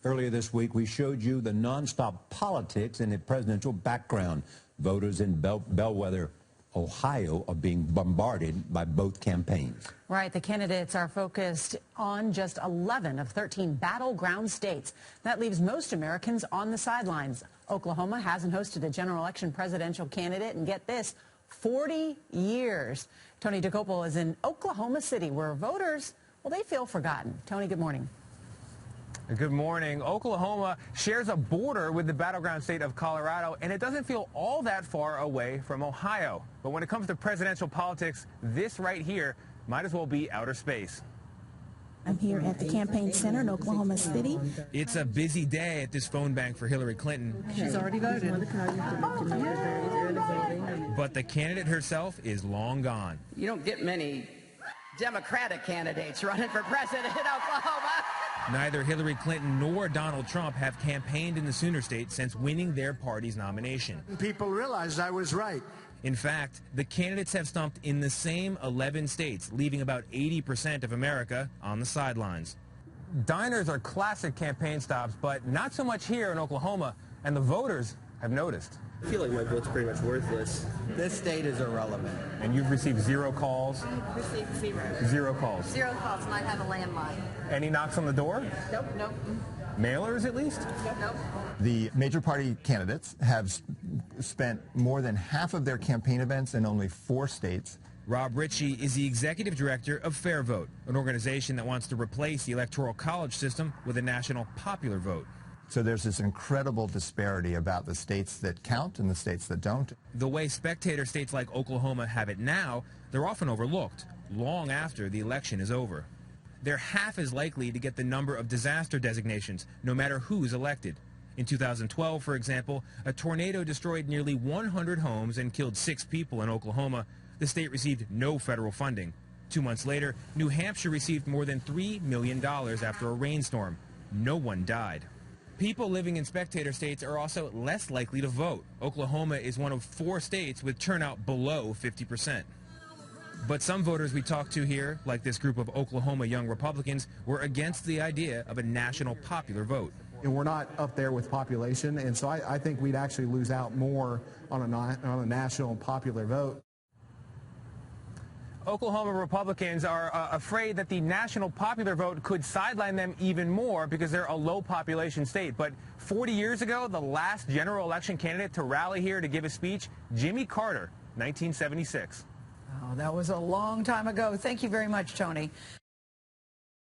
Earlier this week, we showed you the nonstop politics in the presidential background. Voters in Bellwether, Ohio, are being bombarded by both campaigns. Right. The candidates are focused on just 11 of 13 battleground states. That leaves most Americans on the sidelines. Oklahoma hasn't hosted a general election presidential candidate in, get this, 40 years. Tony Dokoupil is in Oklahoma City, where voters, well, they feel forgotten. Tony, good morning. Good morning. Oklahoma shares a border with the battleground state of Colorado, and it doesn't feel all that far away from Ohio. But when it comes to presidential politics, this right here might as well be outer space. I'm here at the campaign center in Oklahoma City. It's a busy day at this phone bank for Hillary Clinton. She's already voted. But the candidate herself is long gone. You don't get many Democratic candidates running for president in Oklahoma. Neither Hillary Clinton nor Donald Trump have campaigned in the Sooner State since winning their party's nomination. People realized I was right. In fact, the candidates have stumped in the same 11 states, leaving about 80% of America on the sidelines. Diners are classic campaign stops, but not so much here in Oklahoma, and the voters have noticed. I feel like my vote's pretty much worthless. This state is irrelevant. And you've received 0 calls? Received 0. 0 calls? 0 calls, and I have a landline. Any knocks on the door? Nope, nope. Mailers, at least? Nope. The major party candidates have spent more than half of their campaign events in only 4 states. Rob Ritchie is the executive director of Fair Vote, an organization that wants to replace the Electoral College system with a national popular vote. So there's this incredible disparity about the states that count and the states that don't. The way spectator states like Oklahoma have it now, they're often overlooked long after the election is over. They're half as likely to get the number of disaster designations, no matter who's elected. In 2012, for example, a tornado destroyed nearly 100 homes and killed 6 people in Oklahoma. The state received no federal funding. 2 months later, New Hampshire received more than $3 million after a rainstorm. No one died. People living in spectator states are also less likely to vote. Oklahoma is one of 4 states with turnout below 50%. But some voters we talked to here, like this group of Oklahoma young Republicans, were against the idea of a national popular vote. And we're not up there with population, and so I think we'd actually lose out more on a national popular vote. Oklahoma Republicans are afraid that the national popular vote could sideline them even more because they're a low population state. But 40 years ago, the last general election candidate to rally here to give a speech, Jimmy Carter, 1976. Oh, that was a long time ago. Thank you very much, Tony.